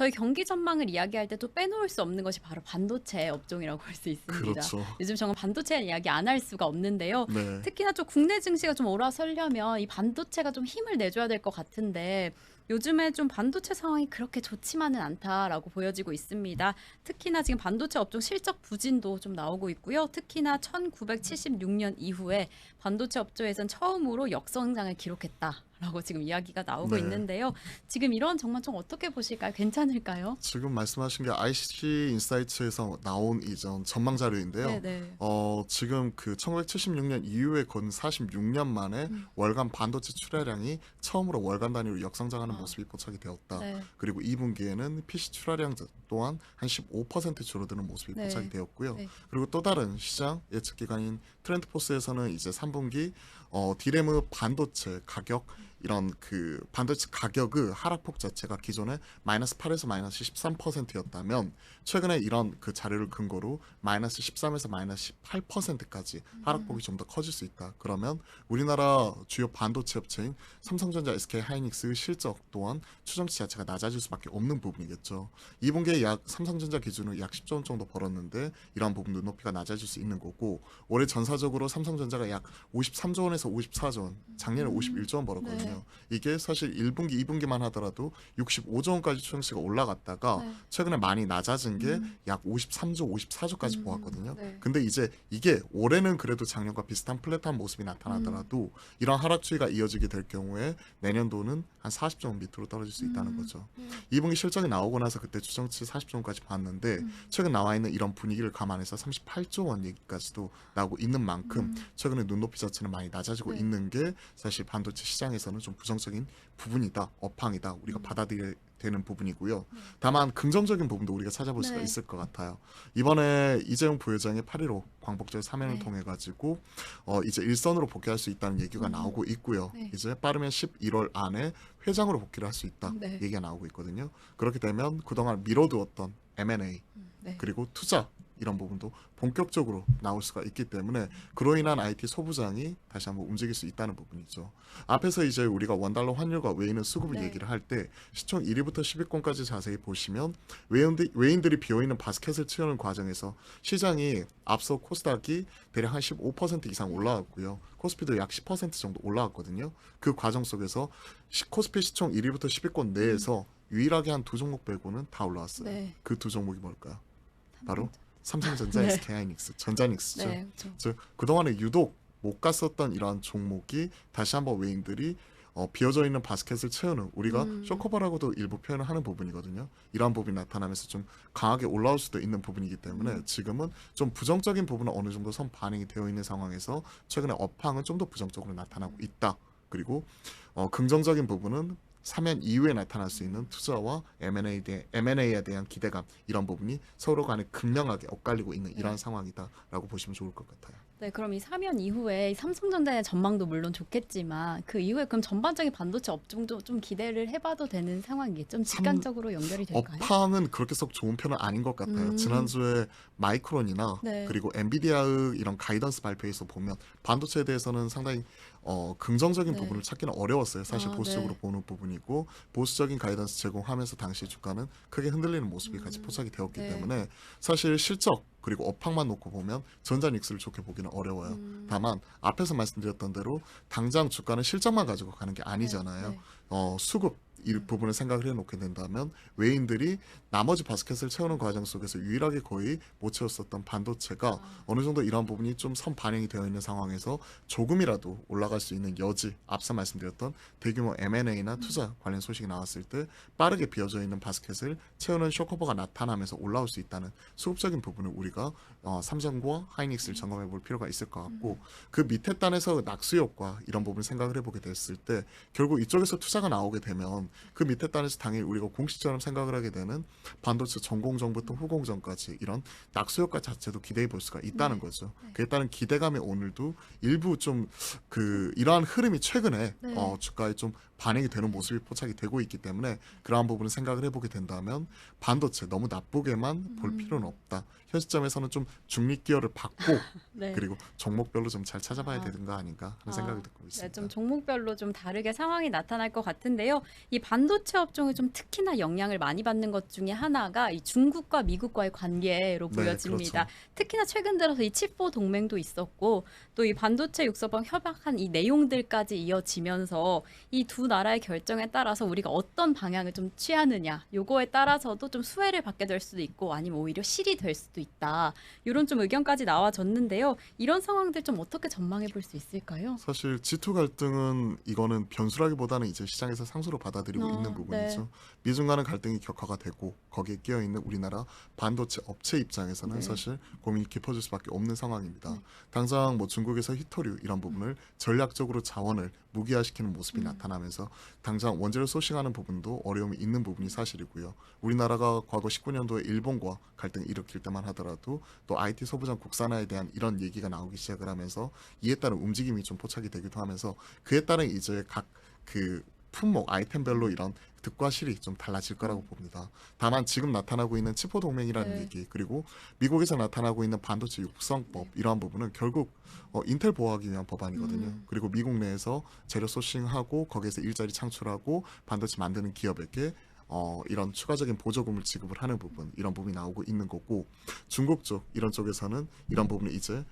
저희 경기 전망을 이야기할 때 또 빼놓을 수 없는 것이 바로 반도체 업종이라고 볼 수 있습니다. 그렇죠. 요즘 정말 반도체 이야기 안 할 수가 없는데요. 네. 특히나 좀 국내 증시가 좀 올라서려면 이 반도체가 좀 힘을 내줘야 될 것 같은데 요즘에 좀 반도체 상황이 그렇게 좋지만은 않다라고 보여지고 있습니다. 특히나 지금 반도체 업종 실적 부진도 좀 나오고 있고요. 특히나 1976년 이후에 반도체 업종에선 처음으로 역성장을 기록했다라고 지금 이야기가 나오고 네. 있는데요. 지금 이런 전망 좀 어떻게 보실까요? 괜찮을까요? 지금 말씀하신 게 IC 인사이트에서 나온 이전 전망 자료인데요. 네네. 지금 그 1976년 이후에 건 46년 만에 음. 월간 반도체 출하량이 처음으로 월간 단위로 역성장하는 아. 모습이 포착이 되었다. 네. 그리고 2분기에는 PC 출하량 또한 한 15% 줄어드는 모습이 네. 포착이 되었고요. 네. 그리고 또 다른 시장 예측 기관인 트렌드포스에서는 이제 3분기 디램 반도체 가격 이런 그 반도체 가격의 하락폭 자체가 기존에 마이너스 8에서 마이너스 13%였다면 최근에 이런 그 자료를 근거로 마이너스 13에서 마이너스 18%까지 하락폭이 좀 더 커질 수 있다. 그러면 우리나라 주요 반도체 업체인 삼성전자, SK 하이닉스의 실적 또한 추정치 자체가 낮아질 수밖에 없는 부분이겠죠. 2분기에 약 삼성전자 기준으로 약 10조 원 정도 벌었는데 이러한 부분도 높이가 낮아질 수 있는 거고 올해 전사적으로 삼성전자가 약 53조 원에서 54조 원, 작년에 51조 원 벌었거든요. 네. 이게 사실 1분기, 2분기만 하더라도 65조 원까지 추정치가 올라갔다가 네. 최근에 많이 낮아진 게 약 53조, 54조까지 음. 보았거든요. 네. 근데 이제 이게 올해는 그래도 작년과 비슷한 플랫한 모습이 나타나더라도 이런 하락 추이가 이어지게 될 경우에 내년도는 한 40조 원 밑으로 떨어질 수 있다는 거죠. 2분기 실적이 나오고 나서 그때 추정치 40조 원까지 봤는데 최근 나와 있는 이런 분위기를 감안해서 38조 원 얘기까지도 나오고 있는 만큼 최근에 눈높이 자체는 많이 낮아지고 네. 있는 게 사실 반도체 시장에서는 좀 부정적인 부분이다, 업황이다 우리가 받아들여야 되는 부분이고요. 다만 긍정적인 부분도 우리가 찾아볼 수가 네. 있을 것 같아요. 이번에 이재용 부회장의 8.15 광복절 사면을 네. 통해 가지고 이제 일선으로 복귀할 수 있다는 얘기가 나오고 있고요. 네. 이제 빠르면 11월 안에 회장으로 복귀를 할 수 있다 네. 얘기가 나오고 있거든요. 그렇게 되면 그동안 미뤄두었던 M&A 네. 그리고 투자 이런 부분도 본격적으로 나올 수가 있기 때문에 그로 인한 IT 소부장이 다시 한번 움직일 수 있다는 부분이죠. 앞에서 이제 우리가 원달러 환율과 외인의 수급을 네. 얘기를 할 때 시총 1위부터 10위권까지 자세히 보시면 외인들이 비어있는 바스켓을 채우는 과정에서 시장이 앞서 코스닥이 대략 한 15% 이상 올라왔고요. 코스피도 약 10% 정도 올라왔거든요. 그 과정 속에서 코스피 시총 1위부터 10위권 내에서 유일하게 한 두 종목 빼고는 다 올라왔어요. 네. 그 두 종목이 뭘까요? 바로 삼성전자, 네. SK하이닉스, 전자닉스죠. 네. 그렇죠. 즉 그동안에 유독 못 갔었던 이러한 종목이 다시 한번 외인들이 비어져 있는 바스켓을 채우는 우리가 쇼커버라고도 일부 표현을 하는 부분이거든요. 이러한 부분이 나타나면서 좀 강하게 올라올 수도 있는 부분이기 때문에 지금은 좀 부정적인 부분은 어느 정도 선 반영이 되어 있는 상황에서 최근에 업황은 좀 더 부정적으로 나타나고 있다. 그리고 긍정적인 부분은 사면 이후에 나타날 수 있는 투자와 M&A에 대한 기대감 이런 부분이 서로 간에 극명하게 엇갈리고 있는 이러한 상황이다라고 보시면 좋을 것 같아요. 네, 그럼 이 사면 이후에 이 삼성전자의 전망도 물론 좋겠지만 그 이후에 그럼 전반적인 반도체 업종도 좀 기대를 해봐도 되는 상황이겠죠? 좀 직관적으로 연결이 될까요? 업황은 그렇게 썩 좋은 편은 아닌 것 같아요. 지난주에 마이크론이나 네. 그리고 엔비디아의 이런 가이던스 발표에서 보면 반도체에 대해서는 상당히 긍정적인 네. 부분을 찾기는 어려웠어요. 사실 아, 보수적으로 네. 보는 부분이고 보수적인 가이던스 제공하면서 당시 주가는 크게 흔들리는 모습이 같이 포착이 되었기 네. 때문에 사실 실적 그리고 업황만 놓고 보면 전자닉스를 좋게 보기는 어려워요. 다만 앞에서 말씀드렸던 대로 당장 주가는 실적만 가지고 가는 게 아니잖아요. 네. 수급 이 부분을 생각을 해놓게 된다면 외인들이 나머지 바스켓을 채우는 과정 속에서 유일하게 거의 못 채웠었던 반도체가 어느 정도 이런 부분이 좀 선 반영이 되어 있는 상황에서 조금이라도 올라갈 수 있는 여지 앞서 말씀드렸던 대규모 M&A나 투자 관련 소식이 나왔을 때 빠르게 비어져 있는 바스켓을 채우는 쇼커버가 나타나면서 올라올 수 있다는 수급적인 부분을 우리가 삼성과 하이닉스를 점검해 볼 필요가 있을 것 같고 그 밑에 단에서 낙수 효과 이런 부분을 생각을 해보게 됐을 때 결국 이쪽에서 투자가 나오게 되면 그 밑에 단에서 당연히 우리가 공식처럼 생각을 하게 되는 반도체 전공정부터 후공정까지 이런 낙수 효과 자체도 기대해 볼 수가 있다는 거죠. 그에 따른 기대감이 오늘도 일부 좀 이러한 흐름이 최근에 네. 주가에 좀 반영이 되는 모습이 포착이 되고 있기 때문에 그러한 부분을 생각을 해보게 된다면 반도체 너무 나쁘게만 볼 필요는 없다. 현 시점에서는 좀 중립 기여를 받고 네. 그리고 종목별로 좀 잘 찾아봐야 아. 되는 거 아닌가 하는 생각이 듣고 네, 있습니다. 좀 종목별로 좀 다르게 상황이 나타날 것 같은데요. 이 반도체 업종이 좀 특히나 영향을 많이 받는 것 중에 하나가 이 중국과 미국과의 관계로 네, 보여집니다. 그렇죠. 특히나 최근 들어서 이 칩보 동맹도 있었고 또 이 반도체 육서방 협약한 이 내용들까지 이어지면서 이 두 나라의 결정에 따라서 우리가 어떤 방향을 좀 취하느냐 요거에 따라서도 좀 수혜를 받게 될 수도 있고 아니면 오히려 실이 될 수도 있다. 이런 좀 의견까지 나와졌는데요. 이런 상황들 좀 어떻게 전망해 볼 수 있을까요? 사실 G2 갈등은 이거는 변수라기보다는 이제 시장에서 상수로 받아들이고 어, 있는 부분이죠. 미중 간의 갈등이 격화가 되고 거기에 끼어 있는 우리나라 반도체 업체 입장에서는 네. 사실 고민이 깊어질 수밖에 없는 상황입니다. 네. 당장 뭐 중국에서 히토류 이런 부분을 전략적으로 자원을 무기화시키는 모습이 나타나면서 당장 원재료 소싱하는 부분도 어려움이 있는 부분이 사실이고요. 우리나라가 과거 19년도에 일본과 갈등을 일으킬 때만 하더라도 또 IT 소부장 국산화에 대한 이런 얘기가 나오기 시작을 하면서 이에 따른 움직임이 좀 포착이 되기도 하면서 그에 따른 이제 각 그 품목 아이템별로 이런 득과 실이 좀 달라질 거라고 봅니다. 다만 지금 나타나고 있는 치포 동맹이라는 네. 얘기 그리고 미국에서 나타나고 있는 반도체 육성법 이러한 부분은 결국 인텔 보호하기 위한 법안이거든요. 그리고 미국 내에서 재료 소싱하고 거기에서 일자리 창출하고 반도체 만드는 기업에게 이런 추가적인 보조금을 지급을 하는 부분 이런 부분이 나오고 있는 거고 중국 쪽 이런 쪽에서는 이런 부분이 이제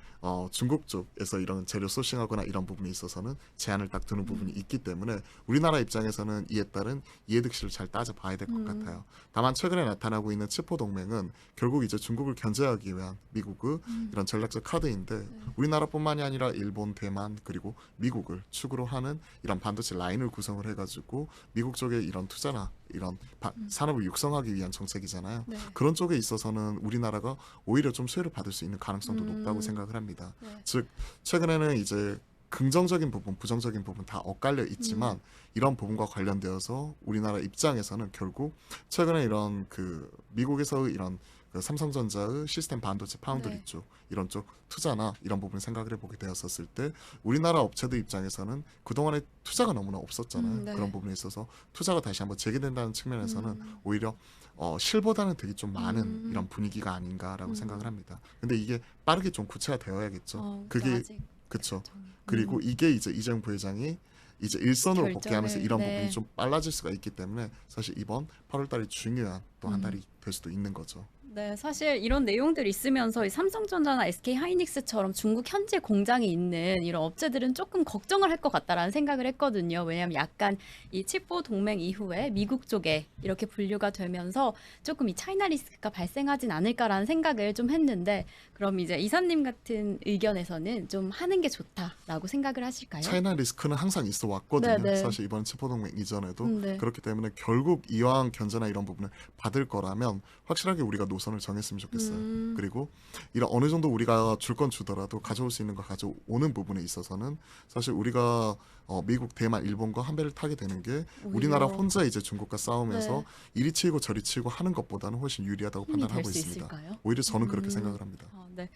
중국 쪽에서 이런 재료 소싱하거나 이런 부분에 있어서는 제한을 딱 두는 부분이 있기 때문에 우리나라 입장에서는 이에 따른 이해득실을 잘 따져봐야 될 것 같아요. 다만 최근에 나타나고 있는 치포 동맹은 결국 이제 중국을 견제하기 위한 미국의 이런 전략적 카드인데 우리나라뿐만이 아니라 일본, 대만 그리고 미국을 축으로 하는 이런 반도체 라인을 구성을 해가지고 미국 쪽에 이런 투자나 이런 산업을 육성하기 위한 정책이잖아요. 네. 그런 쪽에 있어서는 우리나라가 오히려 좀 수혜를 받을 수 있는 가능성도 높다고 생각을 합니다. 네. 즉 최근에는 이제 긍정적인 부분, 부정적인 부분 다 엇갈려 있지만 이런 부분과 관련되어서 우리나라 입장에서는 결국 최근에 이런 그 미국에서의 이런 그 삼성전자의 시스템 반도체 파운드리 네. 쪽 이런 쪽 투자나 이런 부분 생각을 해보게 되었었을 때 우리나라 업체들 입장에서는 그동안에 투자가 너무나 없었잖아요. 네. 그런 부분에 있어서 투자가 다시 한번 재개된다는 측면에서는 오히려 실보다는 되게 좀 많은 이런 분위기가 아닌가라고 생각을 합니다. 근데 이게 빠르게 좀 구체화 되어야겠죠. 그게 아직 그쵸. 좀, 그리고 이게 이제 이재용 부회장이 이제 일선으로 결정을, 복귀하면서 이런 네. 부분이 좀 빨라질 수가 있기 때문에 사실 이번 8월 달이 중요한 또 한 달이 될 수도 있는 거죠. 네, 사실 이런 내용들이 있으면서 이 삼성전자나 SK 하이닉스처럼 중국 현재 공장이 있는 이런 업체들은 조금 걱정을 할 것 같다라는 생각을 했거든요. 왜냐하면 약간 이 칩보 동맹 이후에 미국 쪽에 이렇게 분류가 되면서 조금 이 차이나 리스크가 발생하진 않을까라는 생각을 좀 했는데 그럼 이제 이사님 같은 의견에서는 좀 하는 게 좋다라고 생각을 하실까요? 차이나 리스크는 항상 있어 왔거든요. 네, 네. 사실 이번 치포동맹 이전에도 네. 그렇기 때문에 결국 이왕 견제나 이런 부분을 받을 거라면 확실하게 우리가 노선을 정했으면 좋겠어요. 그리고 이런 어느 정도 우리가 줄 건 주더라도 가져올 수 있는 거 가져오는 부분에 있어서는 사실 우리가 미국, 대만, 일본과 한 배를 타게 되는 게 우리나라 오히려. 혼자 이제 중국과 싸우면서 네. 이리 치고 저리 치고 하는 것보다는 훨씬 유리하다고 힘이 판단하고 될 수 있습니다. 있을까요? 오히려 저는 그렇게 생각을 합니다. 네.